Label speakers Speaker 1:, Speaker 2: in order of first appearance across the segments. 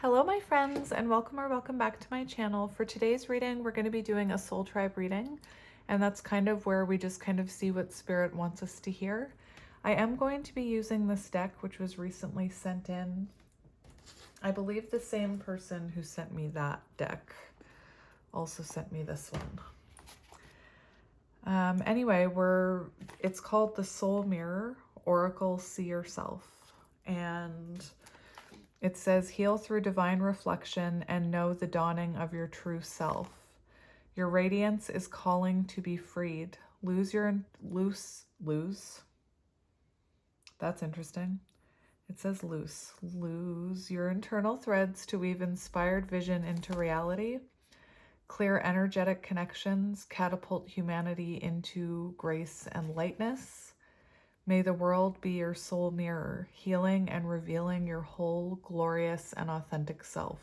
Speaker 1: Hello my friends, and welcome back to my channel. For today's reading, we're going to be doing a soul tribe reading, and that's kind of where we just kind of see what spirit wants us to hear. I am going to be using this deck, which was recently sent in. I believe the same person who sent me that deck also sent me this one. Anyway, it's called the Soul Mirror, Oracle See Yourself, and it says, heal through divine reflection and know the dawning of your true self. Your radiance is calling to be freed. Lose. That's interesting. It says loose. Lose your internal threads to weave inspired vision into reality. Clear energetic connections, catapult humanity into grace and lightness. May the world be your soul mirror, healing and revealing your whole glorious and authentic self.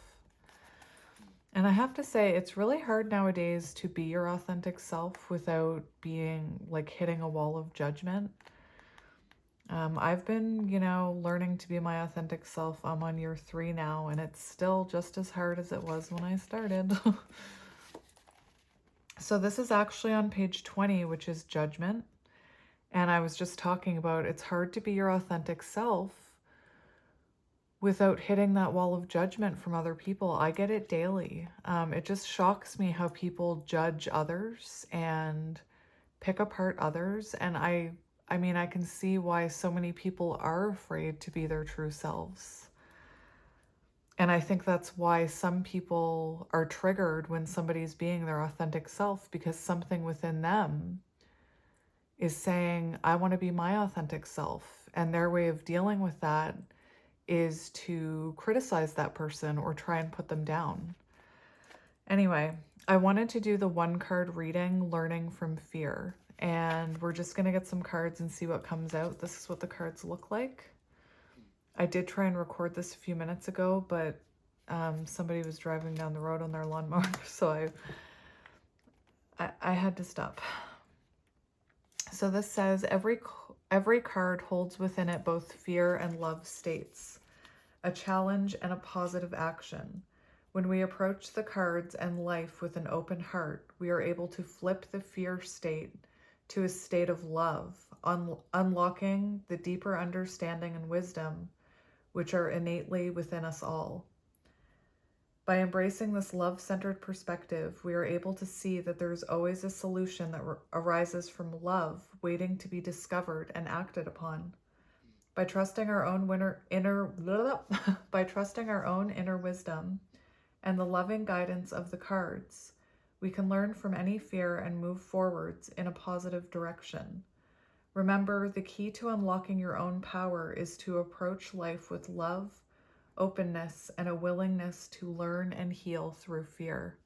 Speaker 1: And I have to say, it's really hard nowadays to be your authentic self without being like hitting a wall of judgment. I've been, learning to be my authentic self. I'm on year 3 now, and it's still just as hard as it was when I started. So this is actually on page 20, which is judgment. And I was just talking about it's hard to be your authentic self without hitting that wall of judgment from other people. I get it daily. It just shocks me how people judge others and pick apart others. And I mean, I can see why so many people are afraid to be their true selves. And I think that's why some people are triggered when somebody's being their authentic self, because something within them is saying, I want to be my authentic self. And their way of dealing with that is to criticize that person or try and put them down. Anyway, I wanted to do the 1-card reading, Learning from Fear. And we're just going to get some cards and see what comes out. This is what the cards look like. I did try and record this a few minutes ago, but somebody was driving down the road on their lawnmower, so I had to stop. So this says, every card holds within it both fear and love states, a challenge and a positive action. When we approach the cards and life with an open heart, we are able to flip the fear state to a state of love, unlocking the deeper understanding and wisdom which are innately within us all. By embracing this love-centered perspective, we are able to see that there is always a solution that arises from love, waiting to be discovered and acted upon. By trusting our own inner wisdom and the loving guidance of the cards, we can learn from any fear and move forwards in a positive direction. Remember, the key to unlocking your own power is to approach life with love, openness, and a willingness to learn and heal through fear.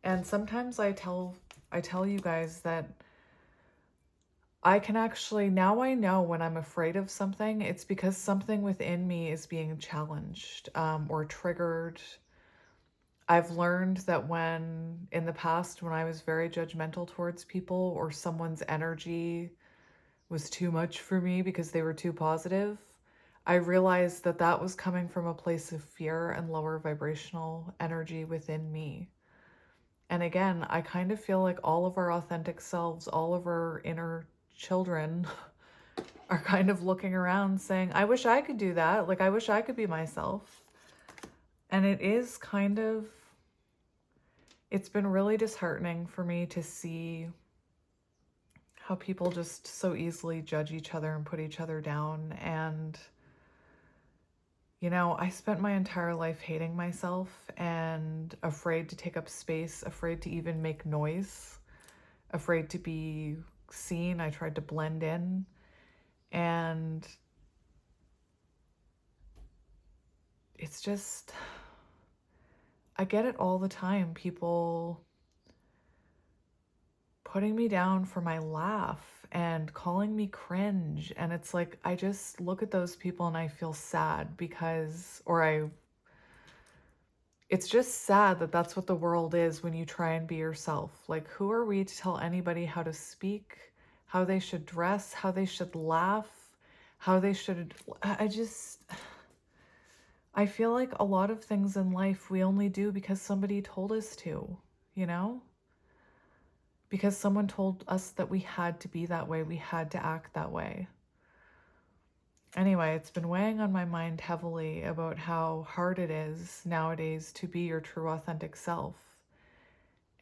Speaker 1: And sometimes I tell you guys that I can actually, now I know when I'm afraid of something, it's because something within me is being challenged or triggered. I've learned that in the past, when I was very judgmental towards people or someone's energy was too much for me because they were too positive, I realized that that was coming from a place of fear and lower vibrational energy within me. And again, I kind of feel like all of our authentic selves, all of our inner children are kind of looking around saying, I wish I could do that. Like, I wish I could be myself. And it's been really disheartening for me to see how people just so easily judge each other and put each other down. And, I spent my entire life hating myself and afraid to take up space, afraid to even make noise, afraid to be seen. I tried to blend in. And it's just, I get it all the time. People putting me down for my laugh and calling me cringe. And it's like, I just look at those people and I feel sad it's just sad that that's what the world is when you try and be yourself. Like, who are we to tell anybody how to speak, how they should dress, how they should laugh, how they should, I I feel like a lot of things in life we only do because somebody told us to, you know? Because someone told us that we had to be that way, we had to act that way. Anyway, it's been weighing on my mind heavily about how hard it is nowadays to be your true authentic self.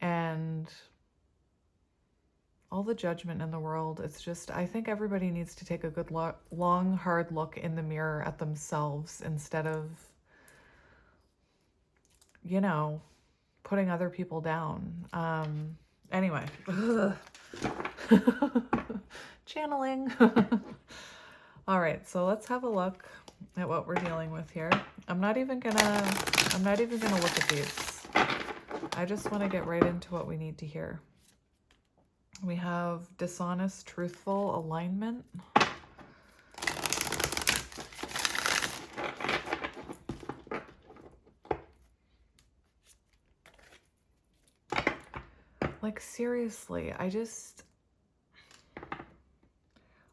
Speaker 1: And all the judgment in the world, it's just, I think everybody needs to take a good long, hard look in the mirror at themselves instead of, you know, putting other people down. Anyway. Channeling. All right, so let's have a look at what we're dealing with here. I'm not even gonna look at these. I just want to get right into what we need to hear. We have dishonest, truthful alignment. Like, seriously,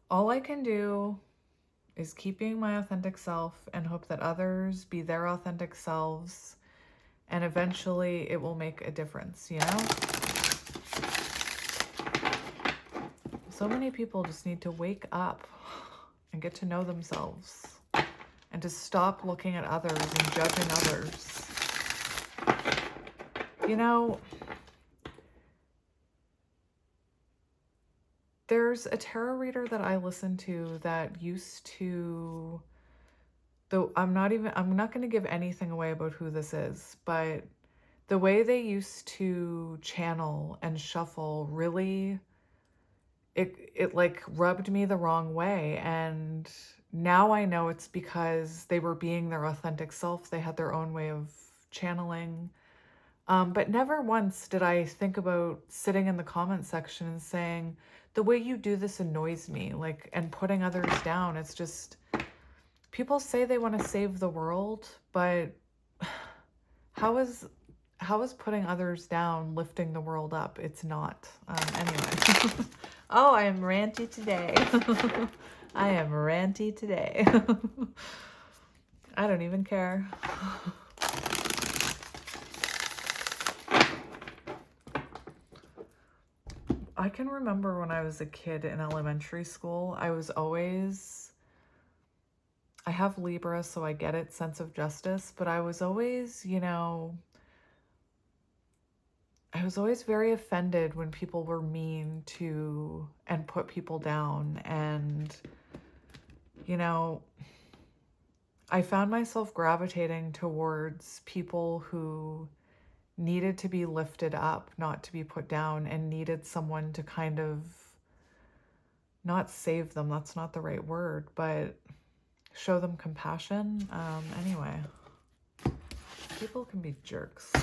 Speaker 1: all I can do is keep being my authentic self and hope that others be their authentic selves, and eventually it will make a difference, you know? So many people just need to wake up and get to know themselves and to stop looking at others and judging others. You know, there's a tarot reader that I listen to that used to, though I'm not going to give anything away about who this is, but the way they used to channel and shuffle really, it like rubbed me the wrong way. And now I know it's because they were being their authentic self. They had their own way of channeling. But never once did I think about sitting in the comment section and saying, the way you do this annoys me, like, and putting others down. It's just, people say they want to save the world, but how is putting others down lifting the world up? It's not. Anyway. Oh, I am ranty today. I am ranty today. I don't even care. I can remember when I was a kid in elementary school, I have Libra, so I get it, sense of justice, but I was always, you know, I was always very offended when people were mean to and put people down. And, you know, I found myself gravitating towards people who needed to be lifted up, not to be put down, and needed someone to kind of not save them. That's not the right word, but show them compassion. Anyway, people can be jerks.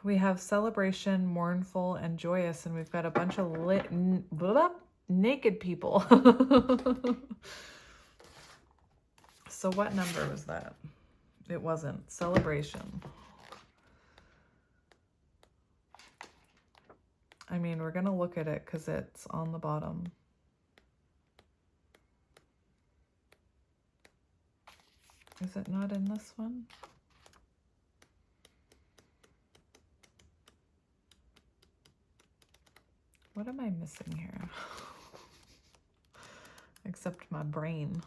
Speaker 1: We have celebration, mournful, and joyous, and we've got a bunch of naked people. So what number was that? It wasn't. Celebration. I mean, we're going to look at it because it's on the bottom. Is it not in this one? What am I missing here? Except my brain.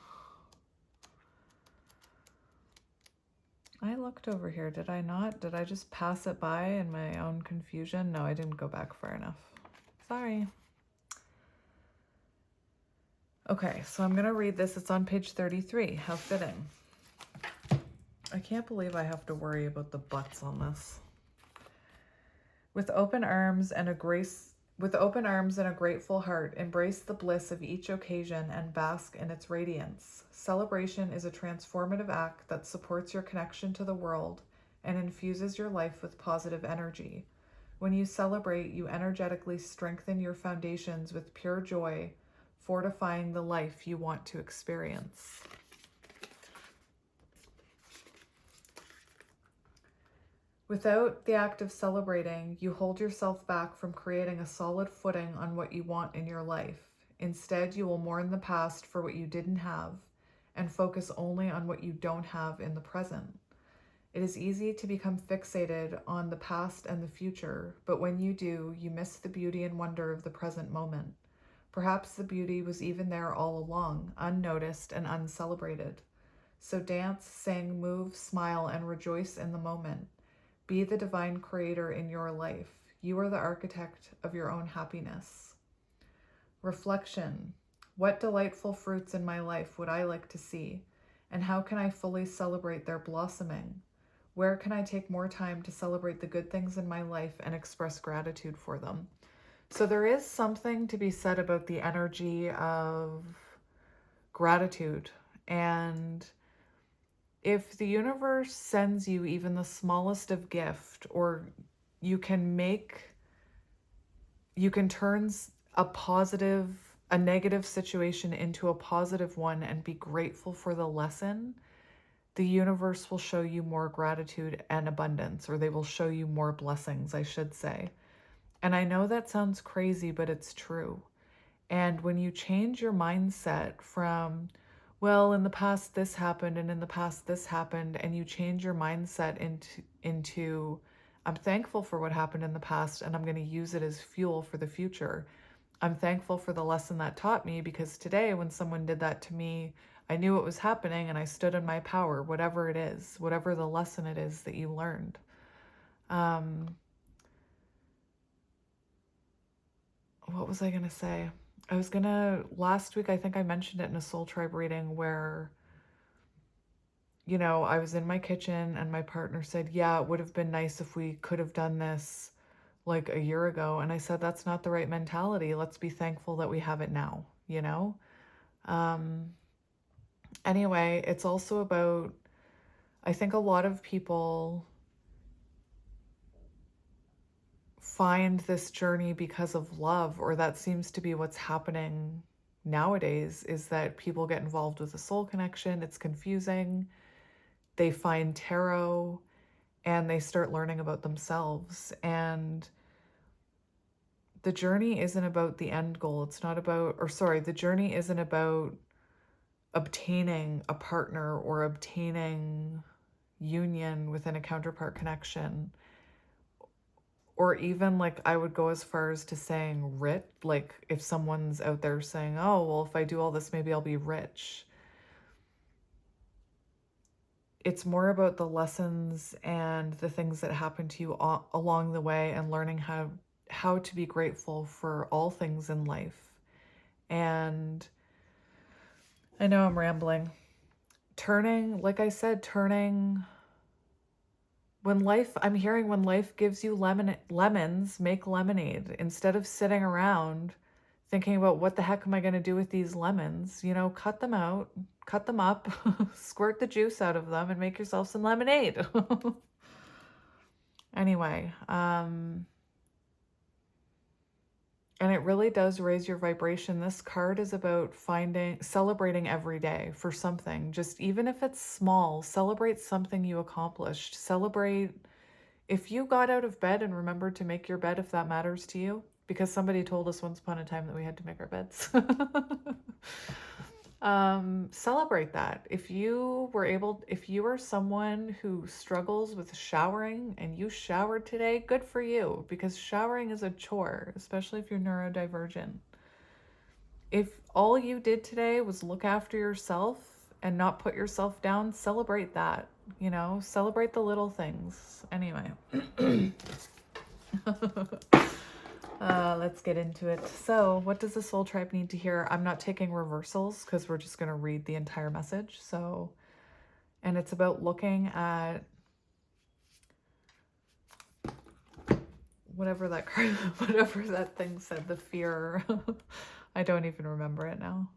Speaker 1: I looked over here, did I not? Did I just pass it by in my own confusion? No, I didn't go back far enough. Sorry. Okay, so I'm going to read this. It's on page 33. How fitting. I can't believe I have to worry about the butts on this. With open arms and a grateful heart, embrace the bliss of each occasion and bask in its radiance. Celebration is a transformative act that supports your connection to the world and infuses your life with positive energy. When you celebrate, you energetically strengthen your foundations with pure joy, fortifying the life you want to experience. Without the act of celebrating, you hold yourself back from creating a solid footing on what you want in your life. Instead, you will mourn the past for what you didn't have and focus only on what you don't have in the present. It is easy to become fixated on the past and the future, but when you do, you miss the beauty and wonder of the present moment. Perhaps the beauty was even there all along, unnoticed and uncelebrated. So dance, sing, move, smile, and rejoice in the moment. Be the divine creator in your life. You are the architect of your own happiness. Reflection. What delightful fruits in my life would I like to see? And how can I fully celebrate their blossoming? Where can I take more time to celebrate the good things in my life and express gratitude for them? So there is something to be said about the energy of gratitude. And if the universe sends you even the smallest of gift, or you can turn a negative situation into a positive one and be grateful for the lesson, the universe will show you more gratitude and abundance, or they will show you more blessings, I should say. And I know that sounds crazy, but it's true. And when you change your mindset from, well, in the past this happened, and in the past this happened, and you change your mindset into I'm thankful for what happened in the past, and I'm going to use it as fuel for the future. I'm thankful for the lesson that taught me, because today when someone did that to me, I knew what was happening and I stood in my power, whatever it is, whatever the lesson it is that you learned. What was I going to say? Last week, I think I mentioned it in a soul tribe reading where, I was in my kitchen and my partner said, yeah, it would have been nice if we could have done this like a year ago. And I said, that's not the right mentality. Let's be thankful that we have it now, Anyway, it's also about, I think a lot of people find this journey because of love, or that seems to be what's happening nowadays, is that people get involved with a soul connection. It's confusing. They find tarot and they start learning about themselves. And the journey isn't about the end goal. The journey isn't about obtaining a partner or obtaining union within a counterpart connection. Or even, like, I would go as far as to saying rich, like if someone's out there saying, oh, well, if I do all this, maybe I'll be rich. It's more about the lessons and the things that happen to you along the way, and learning how to be grateful for all things in life. And I know I'm rambling. When life gives you lemons, make lemonade. Instead of sitting around thinking about what the heck am I going to do with these lemons, cut them out, cut them up, squirt the juice out of them, and make yourself some lemonade. Anyway, and it really does raise your vibration. This card is about celebrating every day for something. Just even if it's small, celebrate something you accomplished. Celebrate if you got out of bed and remembered to make your bed, if that matters to you, because somebody told us once upon a time that we had to make our beds. Celebrate that. If you are someone who struggles with showering and you showered today, good for you, because showering is a chore, especially if you're neurodivergent. If all you did today was look after yourself and not put yourself down, celebrate that, celebrate the little things. Anyway. Let's get into it. So what does the soul tribe need to hear? I'm not taking reversals because we're just going to read the entire message. And it's about looking at whatever that thing said, the fear. I don't even remember it now.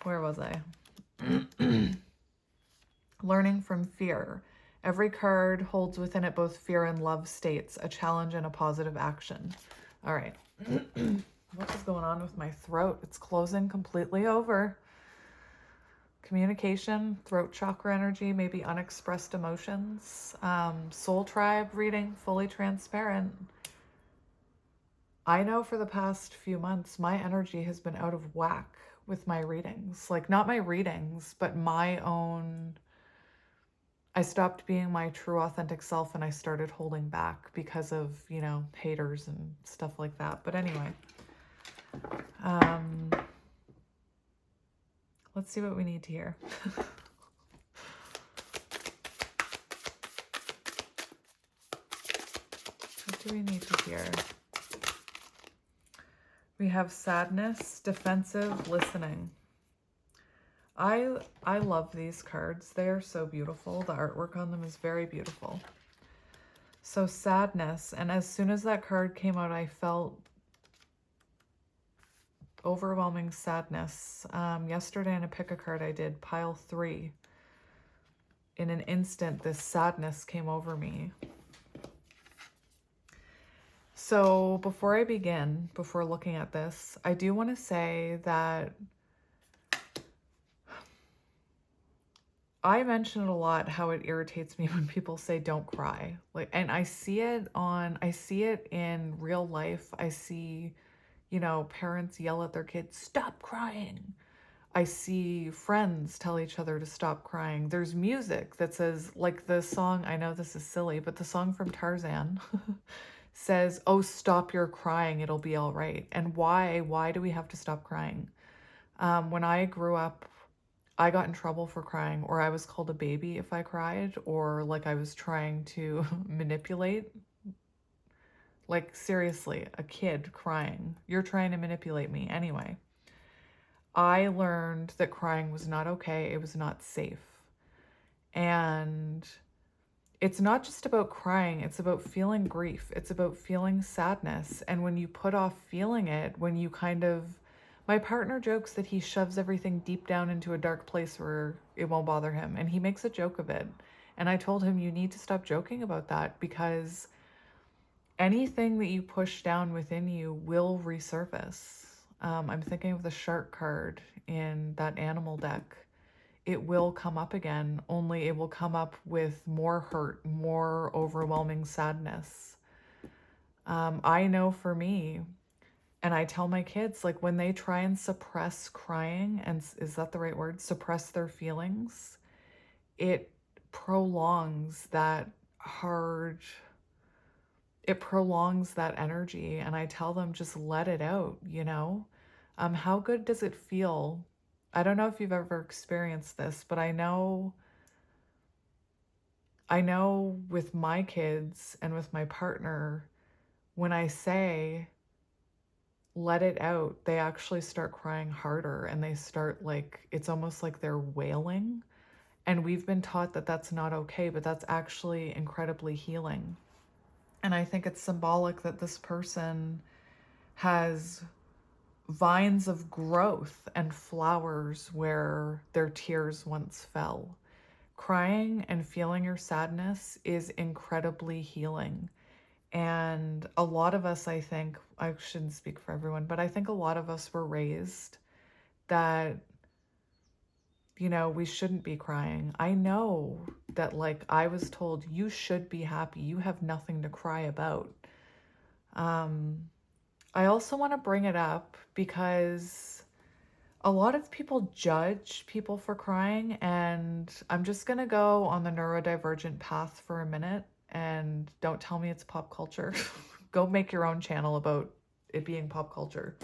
Speaker 1: Where was I? Learning from fear. Every card holds within it both fear and love states, a challenge and a positive action. All right. What is going on with my throat? It's closing completely over. Communication, throat chakra energy, maybe unexpressed emotions. Soul tribe reading, fully transparent. I know for the past few months, my energy has been out of whack with my readings. Like, not my readings, but my own. I stopped being my true authentic self and I started holding back because of, you know, haters and stuff like that. But anyway, let's see what we need to hear. What do we need to hear? We have sadness, defensive, listening. I love these cards. They are so beautiful. The artwork on them is very beautiful. So sadness, and as soon as that card came out, I felt overwhelming sadness. Yesterday in a pick a card I did, pile 3. In an instant, this sadness came over me. So before I begin, before looking at this, I do want to say that I mention it a lot how it irritates me when people say don't cry. Like, and I see it in real life. I see, you know, parents yell at their kids, "Stop crying." I see friends tell each other to stop crying. There's music that says, like the song, I know this is silly, but the song from Tarzan says, "Oh, stop your crying, it'll be all right." And why do we have to stop crying? When I grew up, I got in trouble for crying, or I was called a baby if I cried, or like I was trying to manipulate. Like, seriously, a kid crying. You're trying to manipulate me. Anyway, I learned that crying was not okay. It was not safe. And it's not just about crying. It's about feeling grief. It's about feeling sadness. And when you put off feeling it, when you kind of, my partner jokes that he shoves everything deep down into a dark place where it won't bother him. And he makes a joke of it. And I told him, you need to stop joking about that, because anything that you push down within you will resurface. I'm thinking of the shark card in that animal deck. It will come up again, only it will come up with more hurt, more overwhelming sadness. I know for me, and I tell my kids, like, when they try and suppress crying, and is that the right word? Suppress their feelings, it prolongs that hard, it prolongs that energy. And I tell them, just let it out, you know? How good does it feel? I don't know if you've ever experienced this, but I know with my kids and with my partner, when I say, let it out, they actually start crying harder, and they start, like, it's almost like they're wailing. And we've been taught that that's not okay, but that's actually incredibly healing. And I think it's symbolic that this person has vines of growth and flowers where their tears once fell. Crying and feeling your sadness is incredibly healing. And a lot of us, I think, I shouldn't speak for everyone, but I think a lot of us were raised that, you know, we shouldn't be crying. I know that, like, I was told, you should be happy. You have nothing to cry about. I also want to bring it up because a lot of people judge people for crying, and I'm just going to go on the neurodivergent path for a minute, and don't tell me it's pop culture. Go make your own channel about it being pop culture.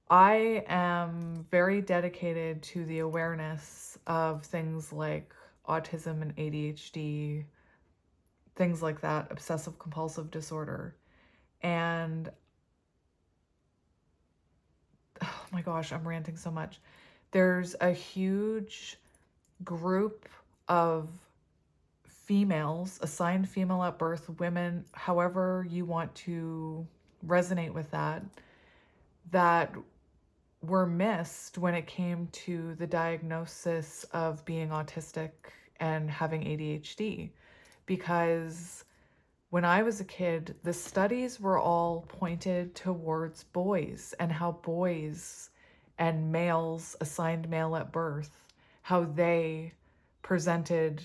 Speaker 1: I am very dedicated to the awareness of things like autism and ADHD, things like that, obsessive compulsive disorder. And oh my gosh, I'm ranting so much. There's a huge group of females, assigned female at birth, women, however you want to resonate with that, that were missed when it came to the diagnosis of being autistic and having ADHD. Because when I was a kid, the studies were all pointed towards boys, and how boys and males assigned male at birth, how they presented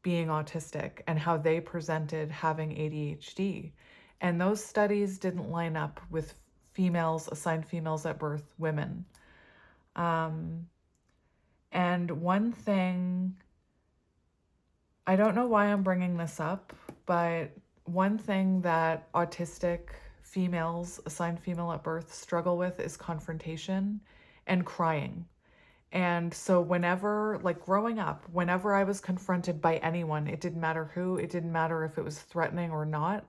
Speaker 1: being autistic and how they presented having ADHD. And those studies didn't line up with females, assigned females at birth, women. And one thing, I don't know why I'm bringing this up, but one thing that autistic females, assigned female at birth, struggle with is confrontation and crying. And so whenever, like growing up, whenever I was confronted by anyone, it didn't matter who, it didn't matter if it was threatening or not,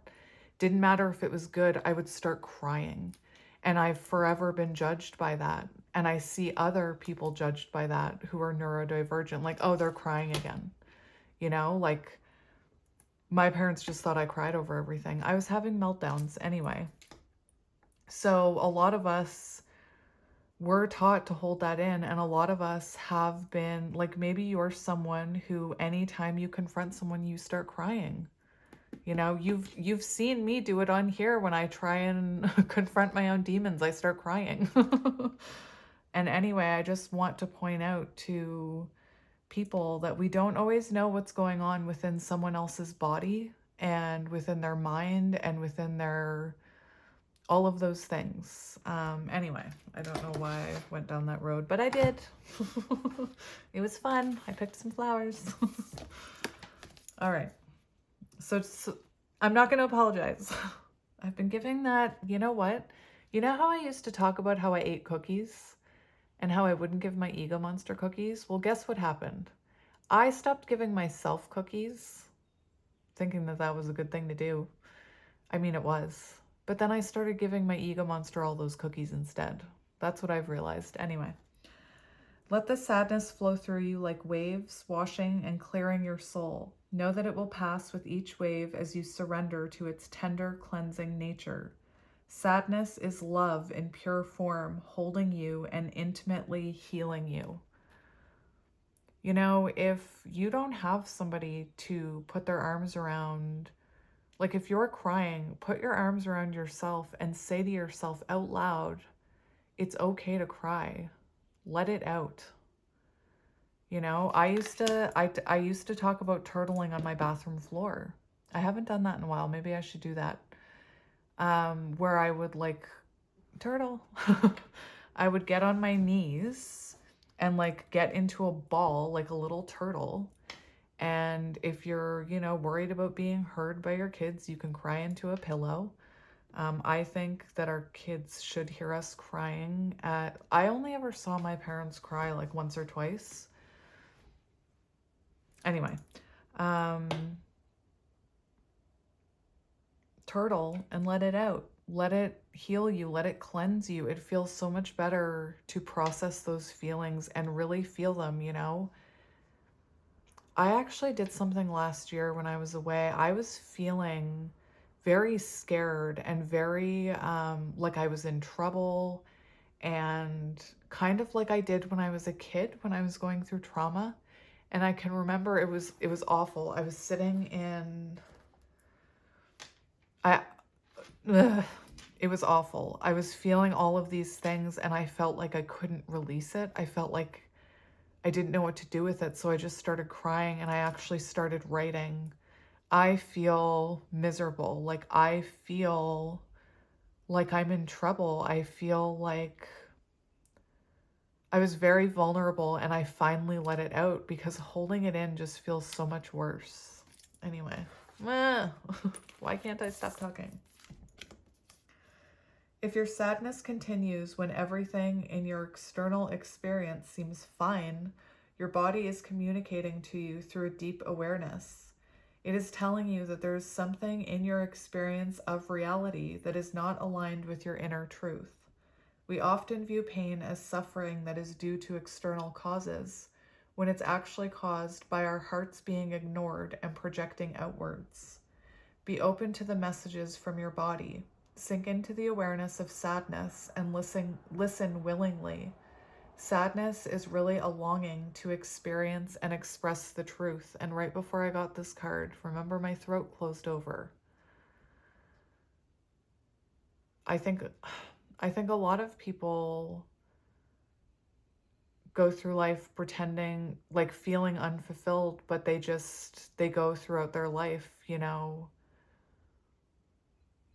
Speaker 1: didn't matter if it was good, I would start crying. And I've forever been judged by that. And I see other people judged by that who are neurodivergent, like, oh, they're crying again. You know, like my parents just thought I cried over everything. I was having meltdowns anyway. So a lot of us were taught to hold that in, and a lot of us have been, like, maybe you're someone who anytime you confront someone, you start crying. You know, you've seen me do it on here when I try and confront my own demons, I start crying. And anyway, I just want to point out to people that we don't always know what's going on within someone else's body and within their mind and within their all of those things. Anyway, I don't know why I went down that road, but I did. It was fun. I picked some flowers. All right. So I'm not going to apologize. I've been giving that, you know what? You know how I used to talk about how I ate cookies and how I wouldn't give my ego monster cookies? Well, guess what happened? I stopped giving myself cookies, thinking that that was a good thing to do. I mean, it was. But then I started giving my ego monster all those cookies instead. That's what I've realized. Anyway, let the sadness flow through you like waves, washing and clearing your soul. Know that it will pass with each wave as you surrender to its tender, cleansing nature. Sadness is love in pure form, holding you and intimately healing you. You know, if you don't have somebody to put their arms around, like if you're crying, put your arms around yourself and say to yourself out loud, it's okay to cry. Let it out. You know, I used to talk about turtling on my bathroom floor. I haven't done that in a while. Maybe I should do that. Where I would like turtle. I would get on my knees and like get into a ball like a little turtle. And if you're, you know, worried about being heard by your kids, you can cry into a pillow. I think that our kids should hear us crying I only ever saw my parents cry like once or twice. Anyway, turtle and let it out. Let it heal you. Let it cleanse you. It feels so much better to process those feelings and really feel them, you know? I actually did something last year when I was away. I was feeling very scared and very like I was in trouble, and kind of like I did when I was a kid when I was going through trauma. And I can remember it was awful. I was sitting in it was awful. I was feeling all of these things and I felt like I couldn't release it. I felt like I didn't know what to do with it. So I just started crying and I actually started writing. I feel miserable. Like I feel like I'm in trouble. I feel like I was very vulnerable and I finally let it out because holding it in just feels so much worse. Anyway, why can't I stop talking? If your sadness continues when everything in your external experience seems fine, your body is communicating to you through a deep awareness. It is telling you that there is something in your experience of reality that is not aligned with your inner truth. We often view pain as suffering that is due to external causes, when it's actually caused by our hearts being ignored and projecting outwards. Be open to the messages from your body. Sink into the awareness of sadness and listen willingly. Sadness is really a longing to experience and express the truth. And right before I got this card, remember my throat closed over. I think a lot of people go through life pretending, like feeling unfulfilled, but they go throughout their life, you know,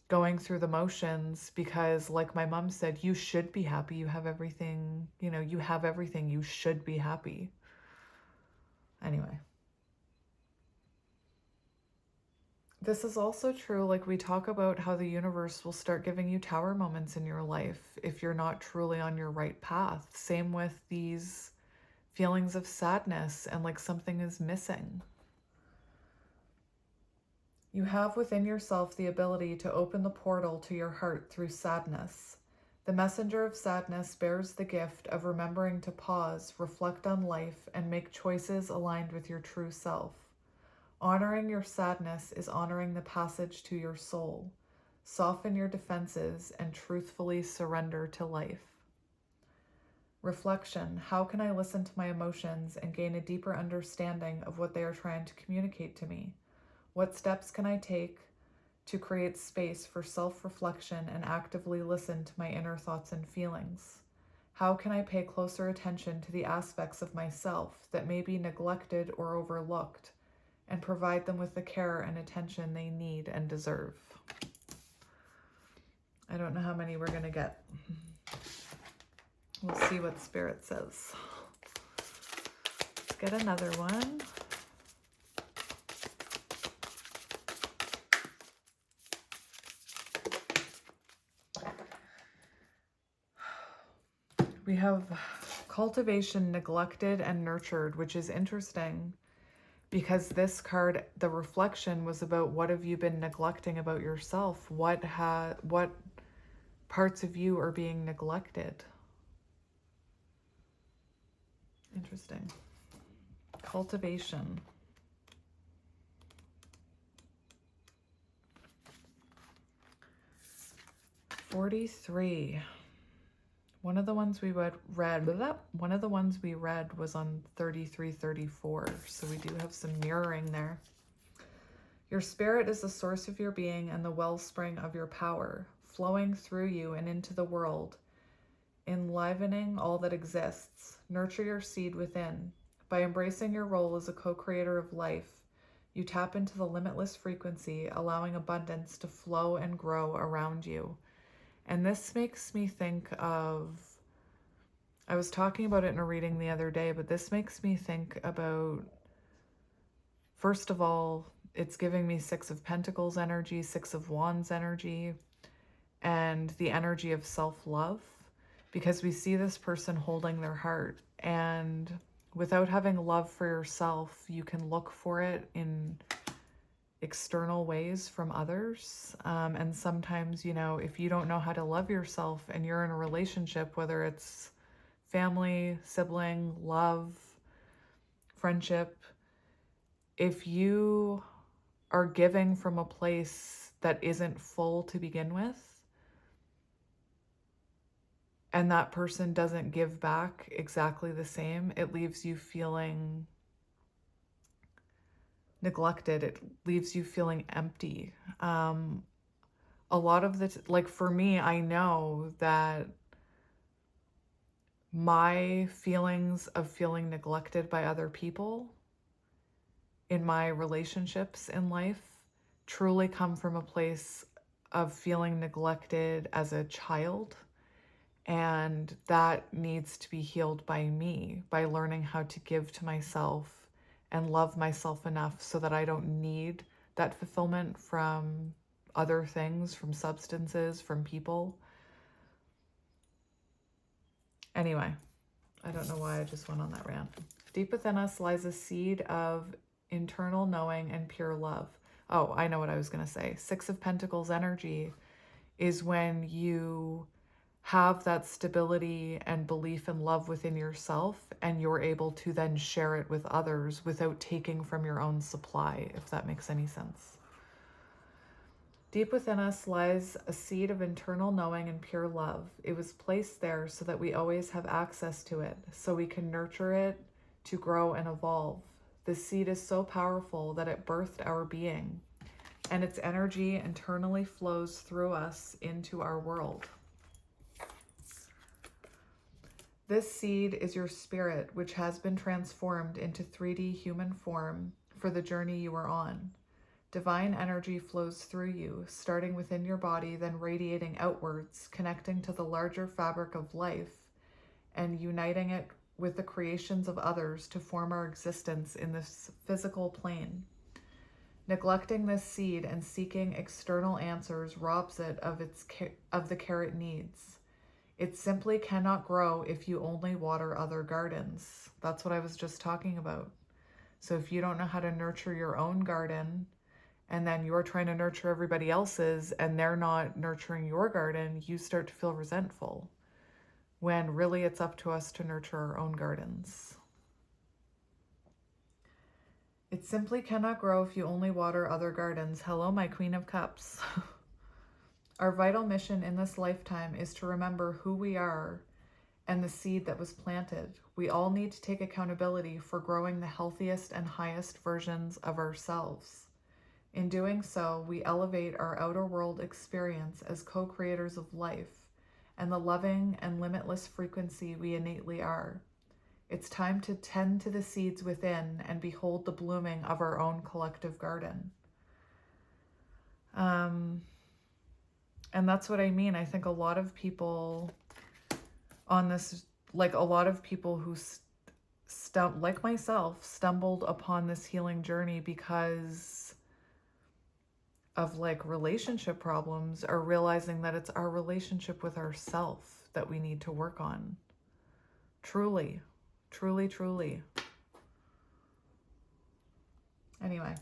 Speaker 1: going through the motions because, like my mom said, you should be happy. You have everything, you know, you have everything. You should be happy. Anyway. This is also true, like we talk about how the universe will start giving you tower moments in your life if you're not truly on your right path. Same with these feelings of sadness and like something is missing. You have within yourself the ability to open the portal to your heart through sadness. The messenger of sadness bears the gift of remembering to pause, reflect on life, and make choices aligned with your true self. Honoring your sadness is honoring the passage to your soul. Soften your defenses and truthfully surrender to life. Reflection: how can I listen to my emotions and gain a deeper understanding of what they are trying to communicate to me? What steps can I take to create space for self-reflection and actively listen to my inner thoughts and feelings? How can I pay closer attention to the aspects of myself that may be neglected or overlooked, and provide them with the care and attention they need and deserve? I don't know how many we're going to get. We'll see what Spirit says. Let's get another one. We have cultivation, neglected, and nurtured, which is interesting because this card, the reflection, was about what have you been neglecting about yourself? What parts of you are being neglected? Interesting. Cultivation. $43. One of the ones we read was on 33-34, so we do have some mirroring there. Your spirit is the source of your being and the wellspring of your power, flowing through you and into the world, enlivening all that exists. Nurture your seed within. By embracing your role as a co-creator of life, you tap into the limitless frequency, allowing abundance to flow and grow around you. And this makes me think of, I was talking about it in a reading the other day, but this makes me think about, first of all, it's giving me Six of Pentacles energy, Six of Wands energy, and the energy of self-love, because we see this person holding their heart. And without having love for yourself, you can look for it in external ways from others. And sometimes, you know, if you don't know how to love yourself and you're in a relationship, whether it's family, sibling, love, friendship, if you are giving from a place that isn't full to begin with, and that person doesn't give back exactly the same, it leaves you feeling neglected. It leaves you feeling empty. A lot of the, like for me, I know that my feelings of feeling neglected by other people in my relationships in life truly come from a place of feeling neglected as a child. And that needs to be healed by me, by learning how to give to myself and love myself enough so that I don't need that fulfillment from other things, from substances, from people. Anyway, I don't know why I just went on that rant. Deep within us lies a seed of internal knowing and pure love. Oh, I know what I was going to say. Six of Pentacles energy is when you have that stability and belief and love within yourself, and you're able to then share it with others without taking from your own supply, if that makes any sense. Deep within us lies a seed of internal knowing and pure love. It was placed there so that we always have access to it, so we can nurture it to grow and evolve. The seed is so powerful that it birthed our being, and its energy internally flows through us into our world. This seed is your spirit, which has been transformed into 3D human form for the journey you are on. Divine energy flows through you, starting within your body, then radiating outwards, connecting to the larger fabric of life and uniting it with the creations of others to form our existence in this physical plane. Neglecting this seed and seeking external answers robs it of the care it needs. It simply cannot grow if you only water other gardens. That's what I was just talking about. So if you don't know how to nurture your own garden, and then you're trying to nurture everybody else's and they're not nurturing your garden, you start to feel resentful, when really it's up to us to nurture our own gardens. It simply cannot grow if you only water other gardens. Hello, my Queen of Cups. Our vital mission in this lifetime is to remember who we are and the seed that was planted. We all need to take accountability for growing the healthiest and highest versions of ourselves. In doing so, we elevate our outer world experience as co-creators of life and the loving and limitless frequency we innately are. It's time to tend to the seeds within and behold the blooming of our own collective garden. And that's what I mean. I think a lot of people on this, like a lot of people who, like myself, stumbled upon this healing journey because of like relationship problems, are realizing that it's our relationship with ourself that we need to work on. Truly, truly, truly. Anyway,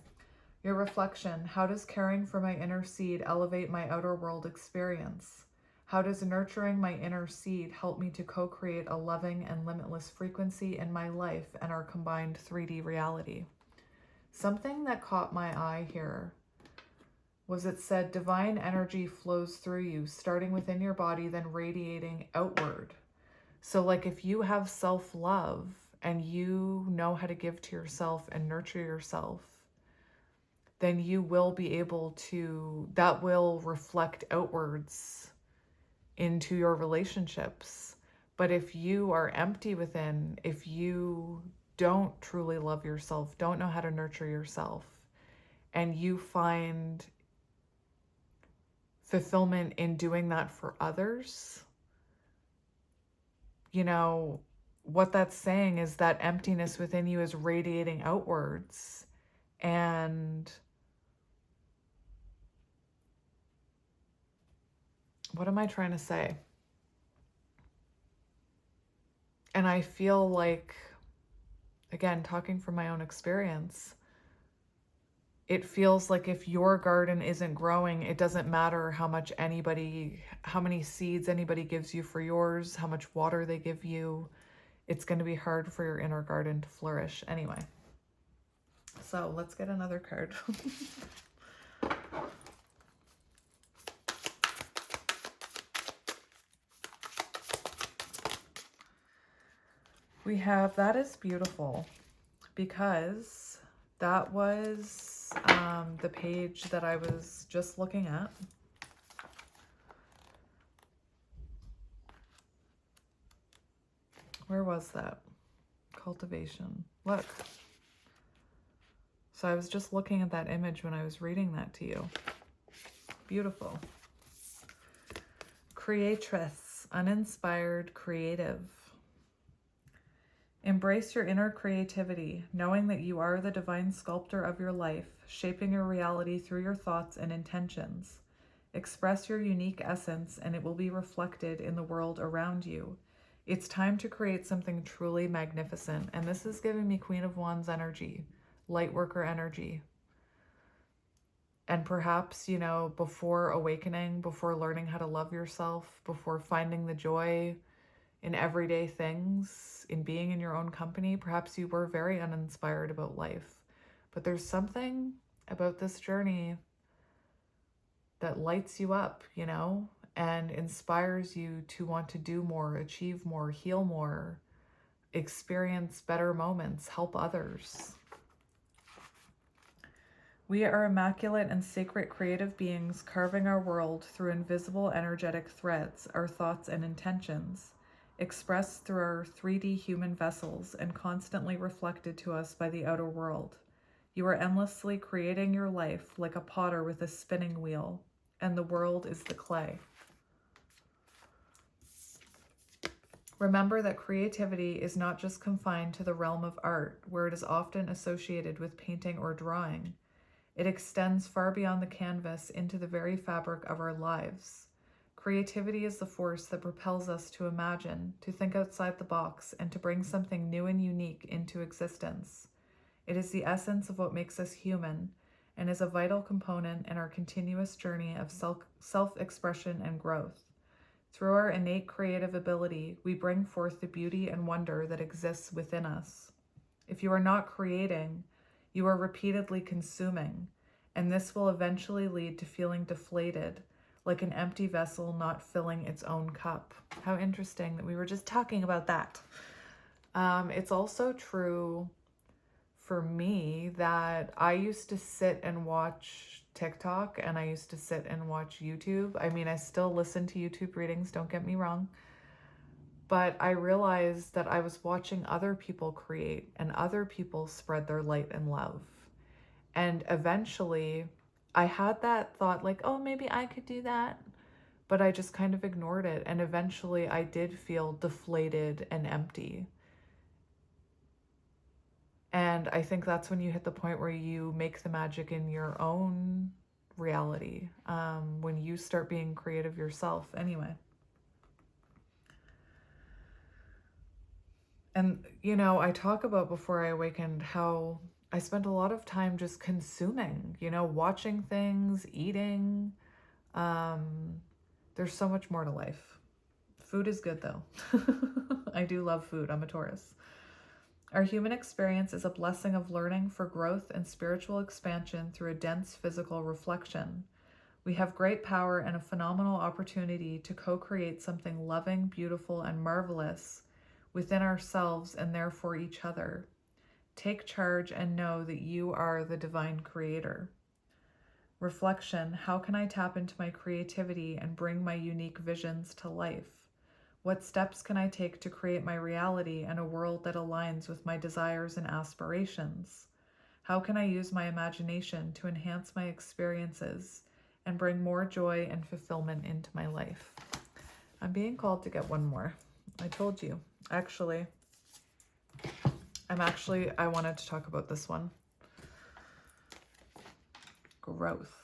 Speaker 1: your reflection. How does caring for my inner seed elevate my outer world experience? How does nurturing my inner seed help me to co-create a loving and limitless frequency in my life and our combined 3D reality? Something that caught my eye here was it said divine energy flows through you, starting within your body, then radiating outward. So like if you have self-love and you know how to give to yourself and nurture yourself, then you will be able to, that will reflect outwards into your relationships. But if you are empty within, if you don't truly love yourself, don't know how to nurture yourself, and you find fulfillment in doing that for others, you know, what that's saying is that emptiness within you is radiating outwards. And what am I trying to say? And I feel like, again, talking from my own experience, it feels like if your garden isn't growing, it doesn't matter how many seeds anybody gives you for yours, how much water they give you. It's going to be hard for your inner garden to flourish anyway. So let's get another card. We have, that is beautiful, because that was the page that I was just looking at. Where was that? Cultivation. Look. So I was just looking at that image when I was reading that to you. Beautiful. Creatress, uninspired, creative. Embrace your inner creativity, knowing that you are the divine sculptor of your life, shaping your reality through your thoughts and intentions. Express your unique essence, and it will be reflected in the world around you. It's time to create something truly magnificent. And this is giving me Queen of Wands energy, light worker energy. And perhaps, you know, before awakening, before learning how to love yourself, before finding the joy in everyday things, in being in your own company, perhaps you were very uninspired about life. But there's something about this journey that lights you up, you know, and inspires you to want to do more, achieve more, heal more, experience better moments, help others. We are immaculate and sacred creative beings carving our world through invisible energetic threads, our thoughts and intentions, expressed through our 3D human vessels and constantly reflected to us by the outer world. You are endlessly creating your life like a potter with a spinning wheel, and the world is the clay. Remember that creativity is not just confined to the realm of art, where it is often associated with painting or drawing. It extends far beyond the canvas into the very fabric of our lives. Creativity is the force that propels us to imagine, to think outside the box, and to bring something new and unique into existence. It is the essence of what makes us human and is a vital component in our continuous journey of self-expression and growth. Through our innate creative ability, we bring forth the beauty and wonder that exists within us. If you are not creating, you are repeatedly consuming, and this will eventually lead to feeling deflated, like an empty vessel not filling its own cup. How interesting that we were just talking about that. It's also true for me that I used to sit and watch TikTok and I used to sit and watch YouTube. I mean, I still listen to YouTube readings, don't get me wrong. But I realized that I was watching other people create and other people spread their light and love. And eventually I had that thought like, oh, maybe I could do that. But I just kind of ignored it. And eventually I did feel deflated and empty. And I think that's when you hit the point where you make the magic in your own reality, when you start being creative yourself anyway. And, you know, I talk about before I awakened how I spent a lot of time just consuming, you know, watching things, eating. There's so much more to life. Food is good though. I do love food. I'm a Taurus. Our human experience is a blessing of learning for growth and spiritual expansion through a dense physical reflection. We have great power and a phenomenal opportunity to co-create something loving, beautiful, and marvelous within ourselves and therefore each other. Take charge and know that you are the divine creator. Reflection: how can I tap into my creativity and bring my unique visions to life? What steps can I take to create my reality and a world that aligns with my desires and aspirations? How can I use my imagination to enhance my experiences and bring more joy and fulfillment into my life? I'm being called to get one more. I told you. Actually, I wanted to talk about this one. Growth.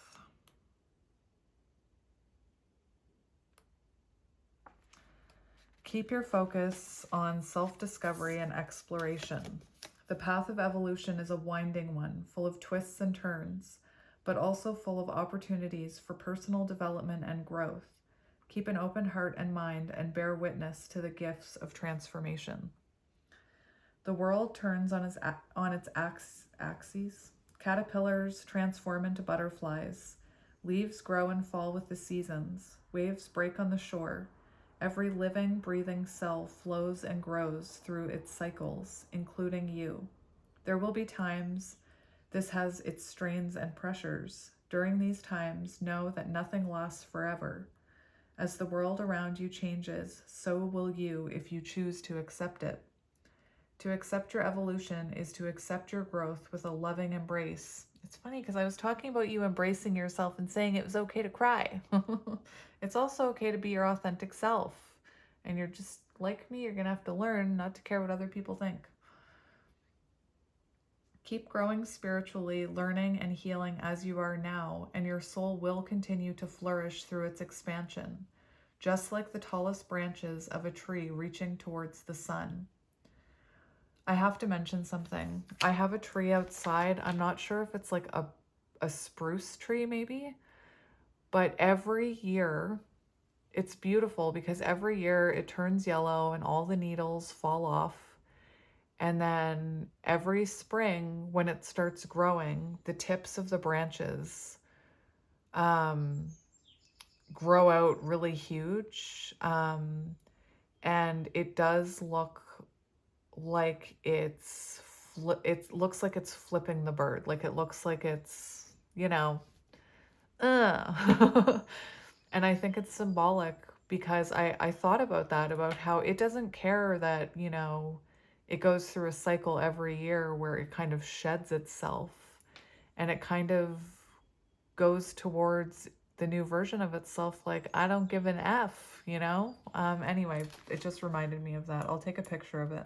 Speaker 1: Keep your focus on self-discovery and exploration. The path of evolution is a winding one, full of twists and turns, but also full of opportunities for personal development and growth. Keep an open heart and mind and bear witness to the gifts of transformation. The world turns on its axes. Caterpillars transform into butterflies. Leaves grow and fall with the seasons. Waves break on the shore. Every living, breathing cell flows and grows through its cycles, including you. There will be times this has its strains and pressures. During these times, know that nothing lasts forever. As the world around you changes, so will you if you choose to accept it. To accept your evolution is to accept your growth with a loving embrace. It's funny because I was talking about you embracing yourself and saying it was okay to cry. It's also okay to be your authentic self. And you're just like me, you're going to have to learn not to care what other people think. Keep growing spiritually, learning and healing as you are now, and your soul will continue to flourish through its expansion, just like the tallest branches of a tree reaching towards the sun. I have to mention something. I have a tree outside. I'm not sure if it's like a spruce tree maybe, but every year it's beautiful because every year it turns yellow and all the needles fall off. And then every spring when it starts growing, the tips of the branches grow out really huge. And it does look like it looks like it's flipping the bird. Like it looks like it's, you know, and I think it's symbolic because I thought about that, about how it doesn't care that, you know, it goes through a cycle every year where it kind of sheds itself. And it kind of goes towards the new version of itself, like, I don't give an F, you know? Anyway, it just reminded me of that. I'll take a picture of it.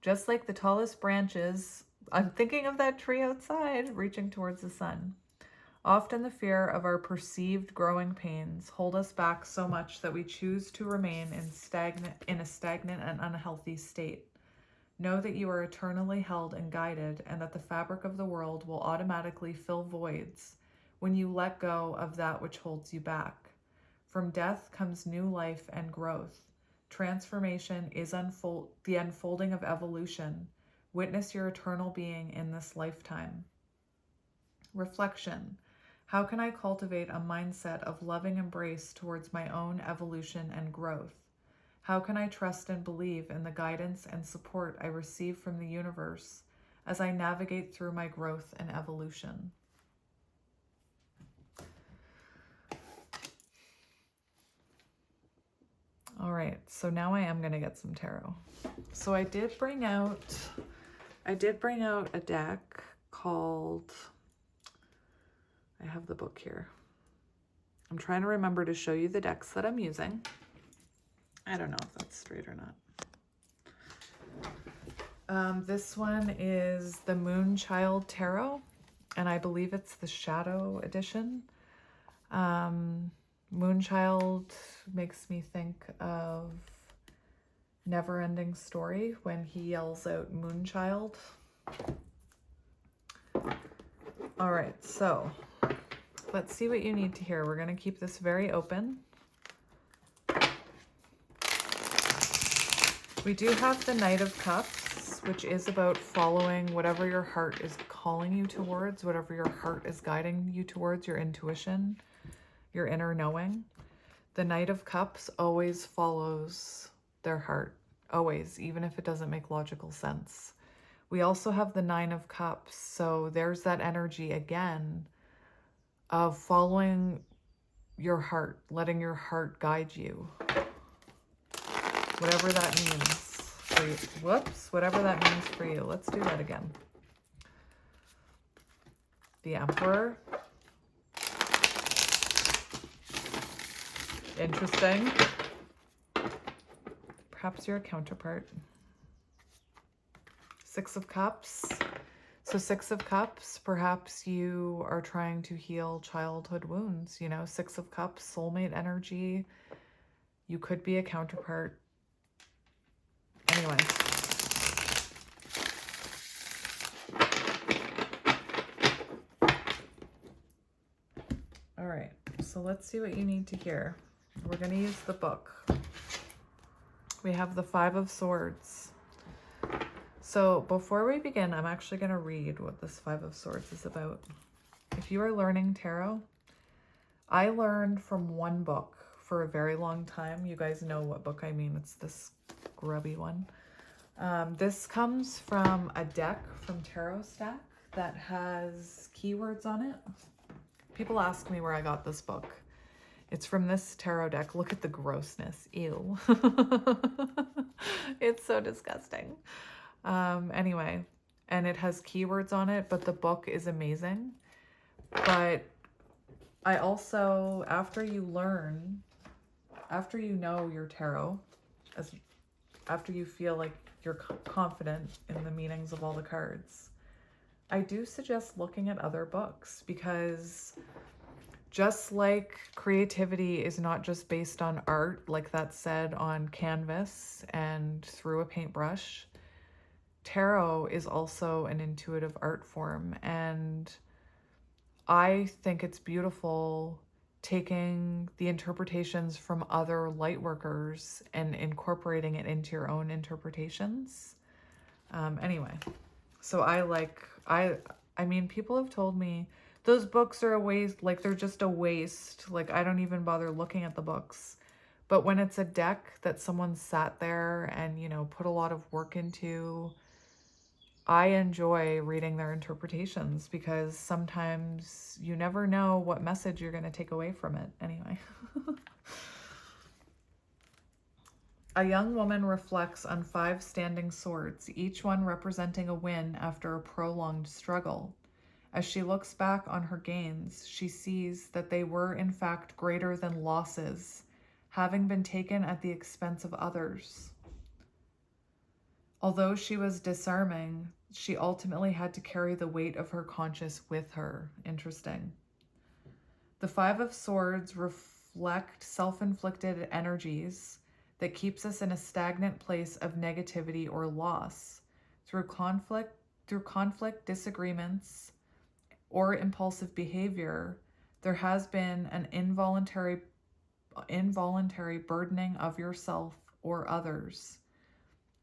Speaker 1: Just like the tallest branches, I'm thinking of that tree outside reaching towards the sun. Often the fear of our perceived growing pains hold us back so much that we choose to remain in a stagnant and unhealthy state. Know that you are eternally held and guided, and that the fabric of the world will automatically fill voids when you let go of that which holds you back. From death comes new life and growth. Transformation is the unfolding of evolution. Witness your eternal being in this lifetime. Reflection. How can I cultivate a mindset of loving embrace towards my own evolution and growth? How can I trust and believe in the guidance and support I receive from the universe as I navigate through my growth and evolution? All right, so now I am going to get some tarot. So I did bring out a deck called, I have the book here. I'm trying to remember to show you the decks that I'm using. I don't know if that's straight or not. This one is the Moonchild Tarot, and I believe it's the Shadow Edition. Moonchild makes me think of Neverending Story when he yells out Moonchild. All right, so let's see what you need to hear. We're going to keep this very open. We do have the Knight of Cups, which is about following whatever your heart is calling you towards, whatever your heart is guiding you towards, your intuition, your inner knowing. The Knight of Cups always follows their heart, always, even if it doesn't make logical sense. We also have the Nine of Cups, so there's that energy again of following your heart, letting your heart guide you. Whatever that means for you. Whoops, whatever that means for you. Let's do that again. The Emperor. Interesting. Perhaps you're a counterpart. Six of Cups. So Six of Cups, perhaps you are trying to heal childhood wounds. You know, Six of Cups, soulmate energy. You could be a counterpart. Anyway. All right, so let's see what you need to hear. We're going to use the book. We have the Five of Swords. So before we begin, I'm actually going to read what this Five of Swords is about. If you are learning tarot, I learned from one book for a very long time. You guys know what book I mean. It's this grubby one. This comes from a deck from Tarot Stack that has keywords on it. People ask me where I got this book. It's from this tarot deck. Look at the grossness. Ew. It's so disgusting. Anyway, and it has keywords on it, but the book is amazing. But I also, after you know your tarot, after you feel like you're confident in the meanings of all the cards, I do suggest looking at other books, because just like creativity is not just based on art, like that said, on canvas and through a paintbrush, tarot is also an intuitive art form. And I think it's beautiful taking the interpretations from other light workers and incorporating it into your own interpretations. Anyway, so I mean, people have told me those books are a waste, like they're just a waste. Like I don't even bother looking at the books. But when it's a deck that someone sat there and, you know, put a lot of work into, I enjoy reading their interpretations, because sometimes you never know what message you're going to take away from it. Anyway. A young woman reflects on 5 standing swords, each one representing a win after a prolonged struggle. As she looks back on her gains, she sees that they were in fact greater than losses, having been taken at the expense of others. Although she was disarming, she ultimately had to carry the weight of her conscience with her. Interesting. The Five of Swords reflect self-inflicted energies that keeps us in a stagnant place of negativity or loss. Through conflict, disagreements, or impulsive behavior, there has been an involuntary burdening of yourself or others.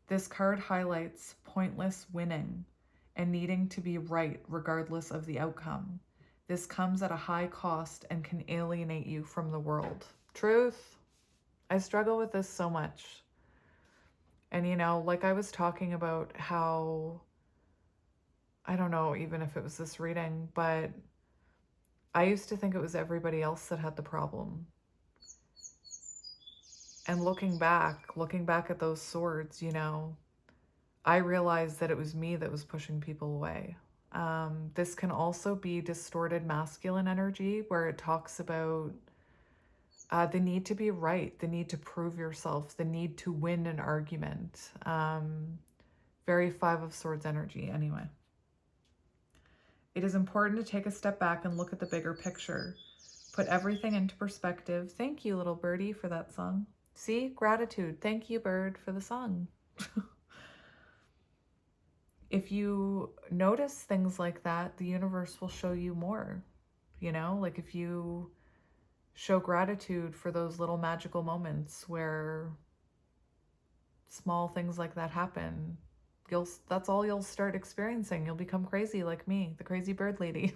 Speaker 1: This card highlights pointless winning and needing to be right regardless of the outcome. This comes at a high cost and can alienate you from the world. Truth. I struggle with this so much. And like I was talking about how, I don't know even if it was this reading, but I used to think it was everybody else that had the problem. And looking back at those swords, I realized that it was me that was pushing people away. This can also be distorted masculine energy, where it talks about the need to be right, the need to prove yourself, the need to win an argument. Very Five of Swords energy anyway. It is important to take a step back and look at the bigger picture. Put everything into perspective. Thank you, little birdie, for that song. See, gratitude. Thank you, bird, for the song. If you notice things like that, the universe will show you more. Like if you show gratitude for those little magical moments where small things like that happen, that's all you'll start experiencing. You'll become crazy like me, the crazy bird lady.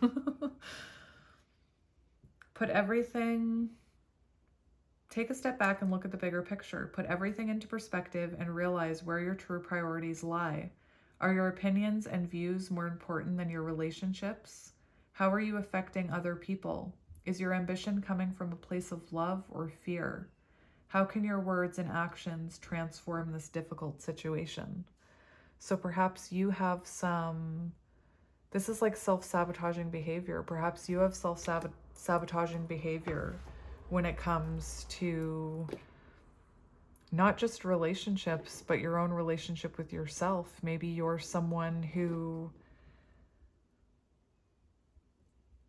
Speaker 1: Take a step back and look at the bigger picture. Put everything into perspective and realize where your true priorities lie. Are your opinions and views more important than your relationships? How are you affecting other people? Is your ambition coming from a place of love or fear? How can your words and actions transform this difficult situation? So perhaps you have this is like self-sabotaging behavior. Perhaps you have self-sabotaging behavior when it comes to not just relationships, but your own relationship with yourself. Maybe you're someone who...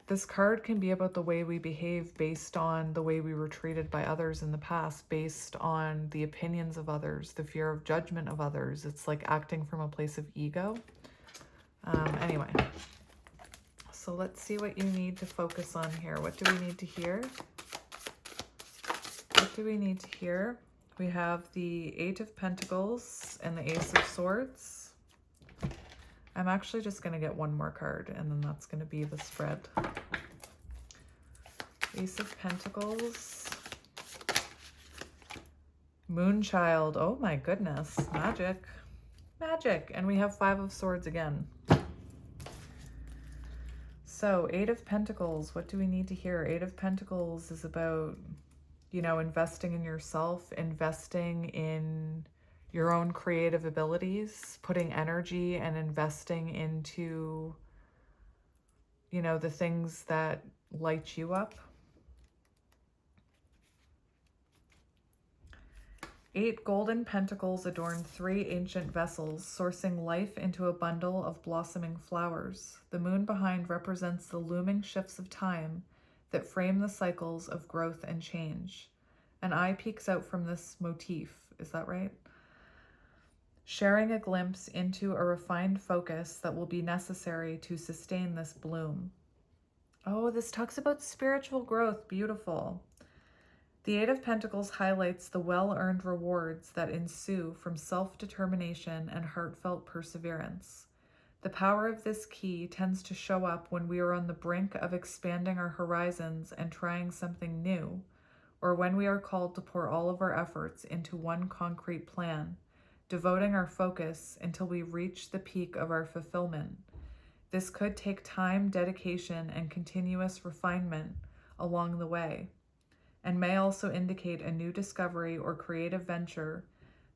Speaker 1: This card can be about the way we behave based on the way we were treated by others in the past, based on the opinions of others, the fear of judgment of others. It's like acting from a place of ego. Anyway, so let's see what you need to focus on here. What do we need to hear? What do we need to hear? We have the Eight of Pentacles and the Ace of Swords. I'm actually just going to get one more card, and then that's going to be the spread. Ace of Pentacles. Moonchild. Oh my goodness. Magic. Magic. And we have Five of Swords again. So, Eight of Pentacles. What do we need to hear? Eight of Pentacles is about... investing in yourself, investing in your own creative abilities, putting energy and investing into, the things that light you up. 8 golden pentacles adorn 3 ancient vessels, sourcing life into a bundle of blossoming flowers. The moon behind represents the looming shifts of time that frame the cycles of growth and change. An eye peeks out from this motif, is that right? Sharing a glimpse into a refined focus that will be necessary to sustain this bloom. Oh, this talks about spiritual growth. Beautiful. The Eight of Pentacles highlights the well-earned rewards that ensue from self-determination and heartfelt perseverance. The power of this key tends to show up when we are on the brink of expanding our horizons and trying something new, or when we are called to pour all of our efforts into one concrete plan, devoting our focus until we reach the peak of our fulfillment. This could take time, dedication, and continuous refinement along the way, and may also indicate a new discovery or creative venture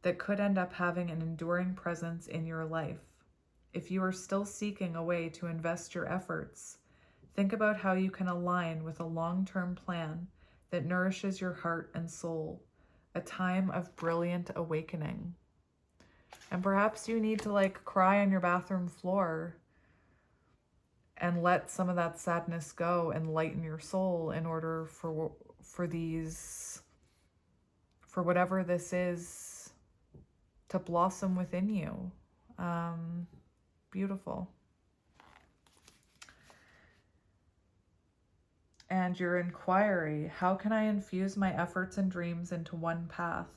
Speaker 1: that could end up having an enduring presence in your life. If you are still seeking a way to invest your efforts, think about how you can align with a long-term plan that nourishes your heart and soul, a time of brilliant awakening. And perhaps you need to like cry on your bathroom floor and let some of that sadness go and lighten your soul in order for whatever this is to blossom within you. Beautiful. And your inquiry, how can I infuse my efforts and dreams into one path?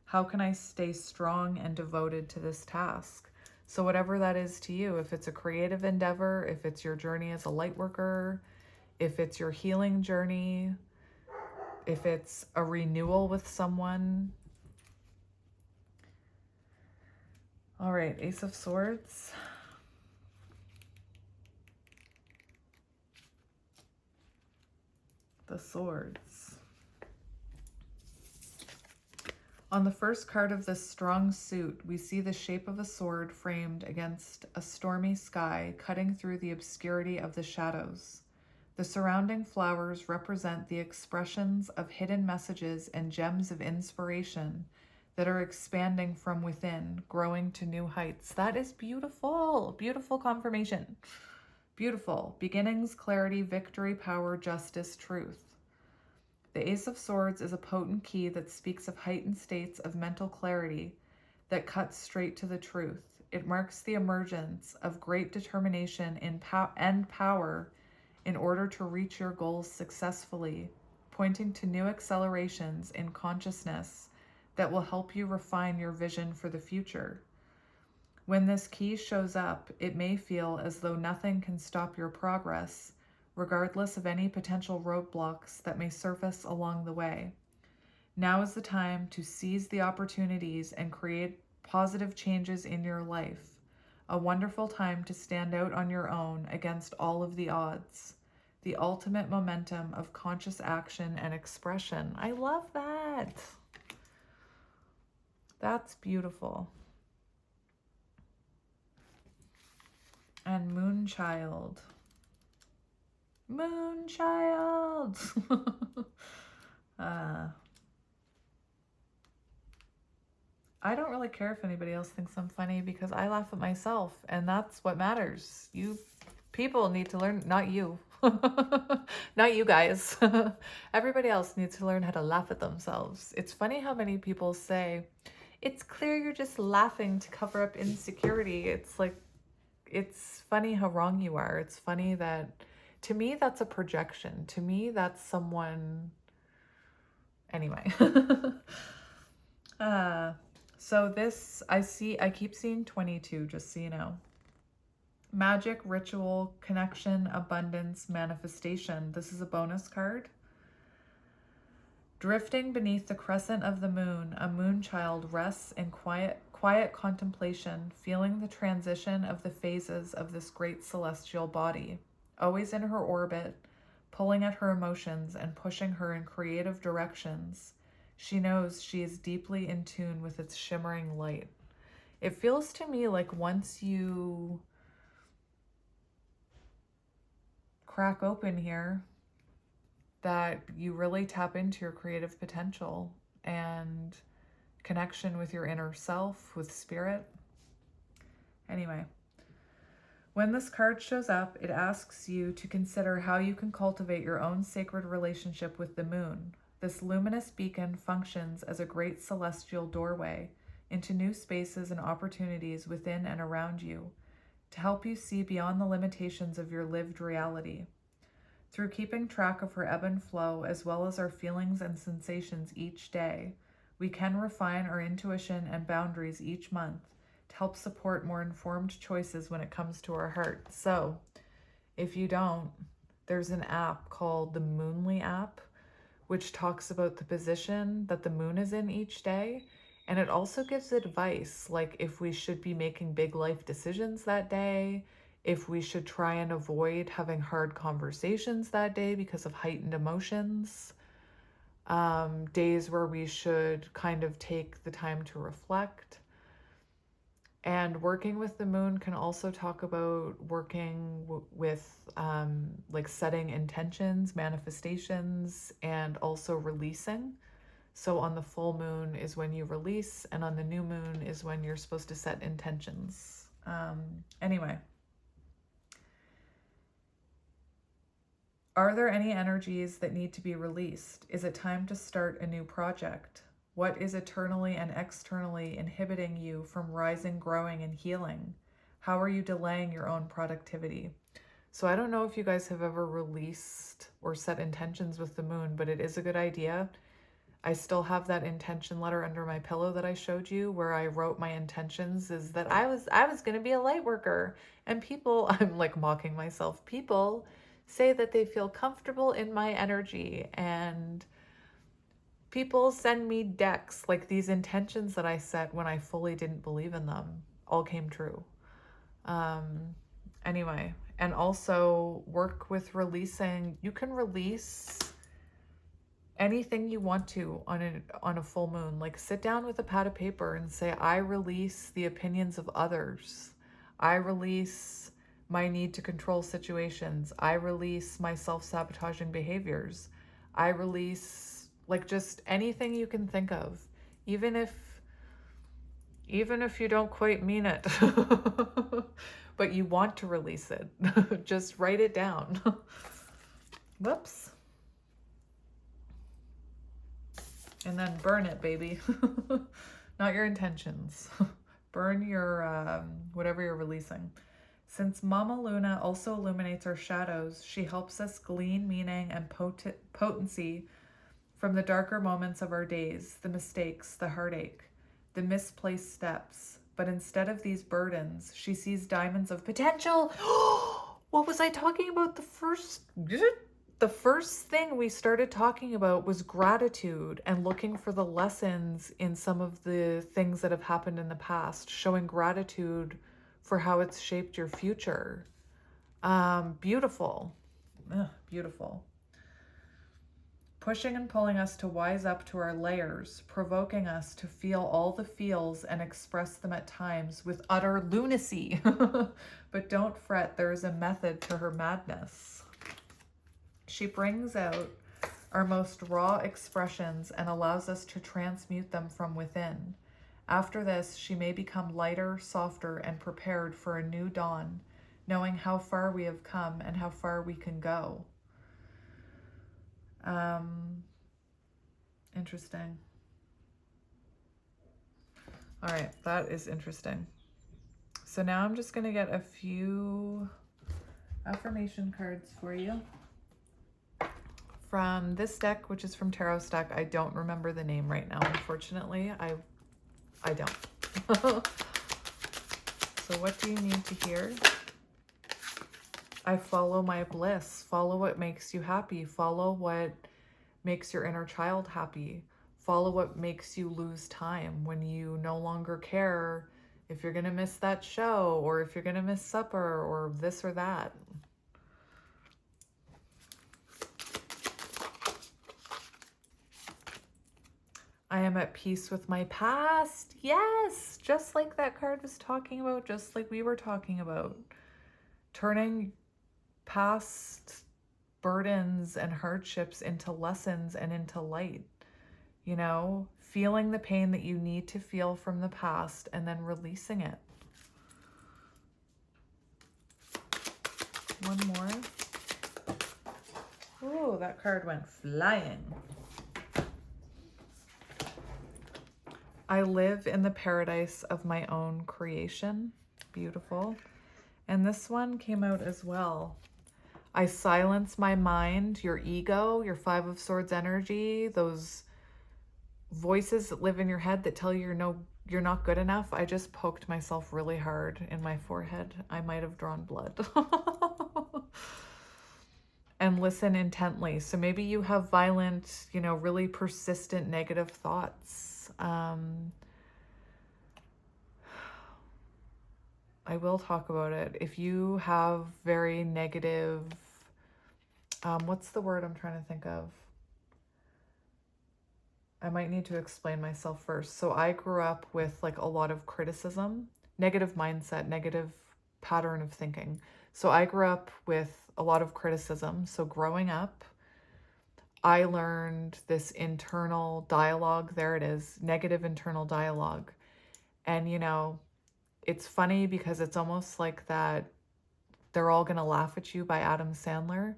Speaker 1: How can I stay strong and devoted to this task? So whatever that is to you, if it's a creative endeavor, if it's your journey as a light worker, if it's your healing journey, if it's a renewal with someone. All right, Ace of Swords. The Swords. On the first card of this strong suit, we see the shape of a sword framed against a stormy sky, cutting through the obscurity of the shadows. The surrounding flowers represent the expressions of hidden messages and gems of inspiration that are expanding from within, growing to new heights. That is beautiful. Beautiful confirmation. Beautiful. Beginnings, clarity, victory, power, justice, truth. The Ace of Swords is a potent key that speaks of heightened states of mental clarity that cuts straight to the truth. It marks the emergence of great determination and power in order to reach your goals successfully, pointing to new accelerations in consciousness that will help you refine your vision for the future. When this key shows up, it may feel as though nothing can stop your progress, regardless of any potential roadblocks that may surface along the way. Now is the time to seize the opportunities and create positive changes in your life. A wonderful time to stand out on your own against all of the odds. The ultimate momentum of conscious action and expression. I love that. That's beautiful. And Moonchild. Moonchild. I don't really care if anybody else thinks I'm funny because I laugh at myself, and that's what matters. You people need to learn, not you. Not you guys. Everybody else needs to learn how to laugh at themselves. It's funny how many people say, it's clear you're just laughing to cover up insecurity. It's like, it's funny how wrong you are. It's funny that, to me, that's a projection. To me, that's someone, anyway. So this, I keep seeing 22, just so you know. Magic, ritual, connection, abundance, manifestation. This is a bonus card. Drifting beneath the crescent of the moon, a moonchild rests in quiet contemplation, feeling the transition of the phases of this great celestial body. Always in her orbit, pulling at her emotions and pushing her in creative directions, she knows she is deeply in tune with its shimmering light. It feels to me like once you crack open here, that you really tap into your creative potential and connection with your inner self, with spirit. Anyway, when this card shows up, it asks you to consider how you can cultivate your own sacred relationship with the moon. This luminous beacon functions as a great celestial doorway into new spaces and opportunities within and around you, to help you see beyond the limitations of your lived reality. Through keeping track of her ebb and flow, as well as our feelings and sensations each day, we can refine our intuition and boundaries each month to help support more informed choices when it comes to our heart. So, if you don't, there's an app called the Moonly app, which talks about the position that the moon is in each day. And it also gives advice, like if we should be making big life decisions that day, if we should try and avoid having hard conversations that day because of heightened emotions, days where we should kind of take the time to reflect. And working with the moon can also talk about working with like setting intentions, manifestations, and also releasing. So on the full moon is when you release, and on the new moon is when you're supposed to set intentions. Anyway, are there any energies that need to be released? Is it time to start a new project? What is eternally and externally inhibiting you from rising, growing, and healing? How are you delaying your own productivity? So I don't know if you guys have ever released or set intentions with the moon, but it is a good idea. I still have that intention letter under my pillow that I showed you, where I wrote my intentions is that I was going to be a light worker. And people, I'm like mocking myself, people say that they feel comfortable in my energy, and people send me decks, like these intentions that I set when I fully didn't believe in them all came true. Anyway, and also work with releasing. You can release anything you want to on a full moon. Like sit down with a pad of paper and say, I release the opinions of others. I release my need to control situations. I release my self-sabotaging behaviors. I release like just anything you can think of, even if you don't quite mean it, but you want to release it. Just write it down. Whoops. And then burn it, baby. Not your intentions. Burn your whatever you're releasing. Since Mama Luna also illuminates our shadows, she helps us glean meaning and potency from the darker moments of our days, the mistakes, the heartache, the misplaced steps. But instead of these burdens, she sees diamonds of potential. What was I talking about? The first thing we started talking about was gratitude and looking for the lessons in some of the things that have happened in the past, showing gratitude for how it's shaped your future. Beautiful. Beautiful. Pushing and pulling us to wise up to our layers, provoking us to feel all the feels and express them at times with utter lunacy. But don't fret, there is a method to her madness. She brings out our most raw expressions and allows us to transmute them from within. After this, she may become lighter, softer, and prepared for a new dawn, knowing how far we have come and how far we can go. Interesting. All right, that is interesting. So now I'm just going to get a few affirmation cards for you from this deck, which is from Taurus deck. I don't remember the name right now, unfortunately. I don't. So what do you need to hear? I follow my bliss. Follow what makes you happy. Follow what makes your inner child happy. Follow what makes you lose time when you no longer care if you're going to miss that show or if you're going to miss supper or this or that. I am at peace with my past. Yes, just like that card was talking about, just like we were talking about. Turning past burdens and hardships into lessons and into light. You know, feeling the pain that you need to feel from the past and then releasing it. One more. Oh, that card went flying. I live in the paradise of my own creation. Beautiful. And this one came out as well. I silence my mind, your ego, your Five of Swords energy, those voices that live in your head that tell you you're not good enough. I just poked myself really hard in my forehead. I might have drawn blood. And listen intently. So maybe you have violent, really persistent negative thoughts. I will talk about it. If you have very negative, what's the word I'm trying to think of? I might need to explain myself first. So I grew up with like a lot of criticism negative mindset, negative pattern of thinking. So I grew up with a lot of criticism. So growing up, I learned this internal dialogue. There it is, negative internal dialogue. And, you know, it's funny because it's almost like that They're All Gonna Laugh at You by Adam Sandler.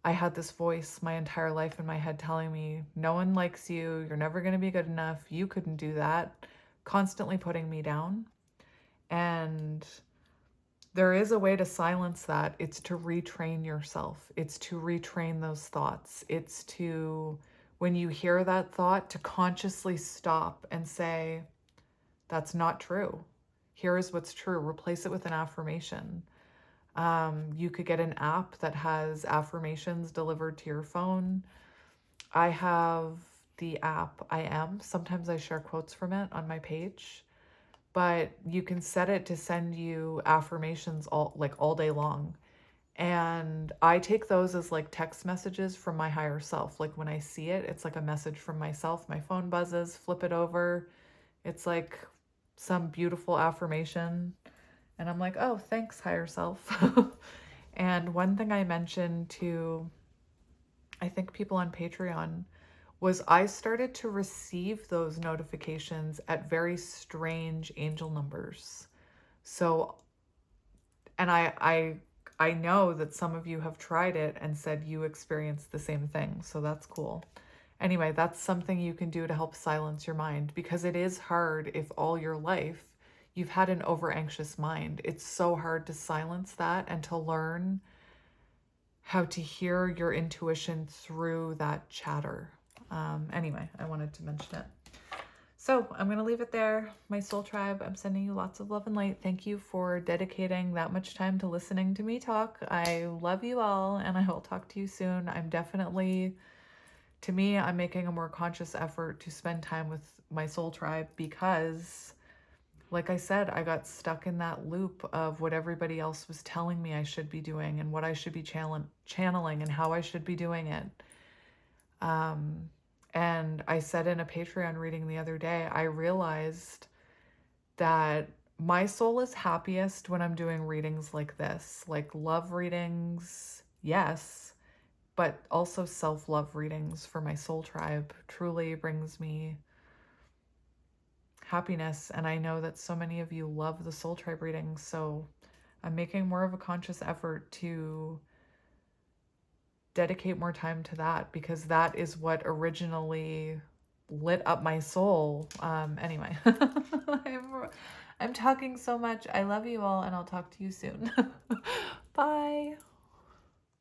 Speaker 1: I had this voice my entire life in my head telling me, no one likes you, you're never going to be good enough, you couldn't do that, constantly putting me down. And there is a way to silence that. It's to retrain yourself. It's to retrain those thoughts. It's to, when you hear that thought, to consciously stop and say, that's not true. Here is what's true. Replace it with an affirmation. You could get an app that has affirmations delivered to your phone. I have the app I Am. Sometimes I share quotes from it on my page, but you can set it to send you affirmations all day long. And I take those as like text messages from my higher self. Like when I see it, it's like a message from myself. My phone buzzes, flip it over. It's like some beautiful affirmation. And I'm like, oh, thanks, higher self. And one thing I mentioned to, I think, people on Patreon was I started to receive those notifications at very strange angel numbers. So, and I know that some of you have tried it and said you experienced the same thing. So that's cool. Anyway, that's something you can do to help silence your mind, because it is hard if all your life you've had an over anxious mind. It's so hard to silence that and to learn how to hear your intuition through that chatter. Anyway, I wanted to mention it. So I'm going to leave it there. My soul tribe, I'm sending you lots of love and light. Thank you for dedicating that much time to listening to me talk. I love you all, and I will talk to you soon. I'm definitely, to me, I'm making a more conscious effort to spend time with my soul tribe because, like I said, I got stuck in that loop of what everybody else was telling me I should be doing and what I should be channeling and how I should be doing it. And I said in a Patreon reading the other day, I realized that my soul is happiest when I'm doing readings like this, like love readings, yes, but also self-love readings for my soul tribe truly brings me happiness. And I know that so many of you love the soul tribe readings, so I'm making more of a conscious effort to dedicate more time to that, because that is what originally lit up my soul. Anyway, I'm talking so much. I love you all, and I'll talk to you soon. Bye.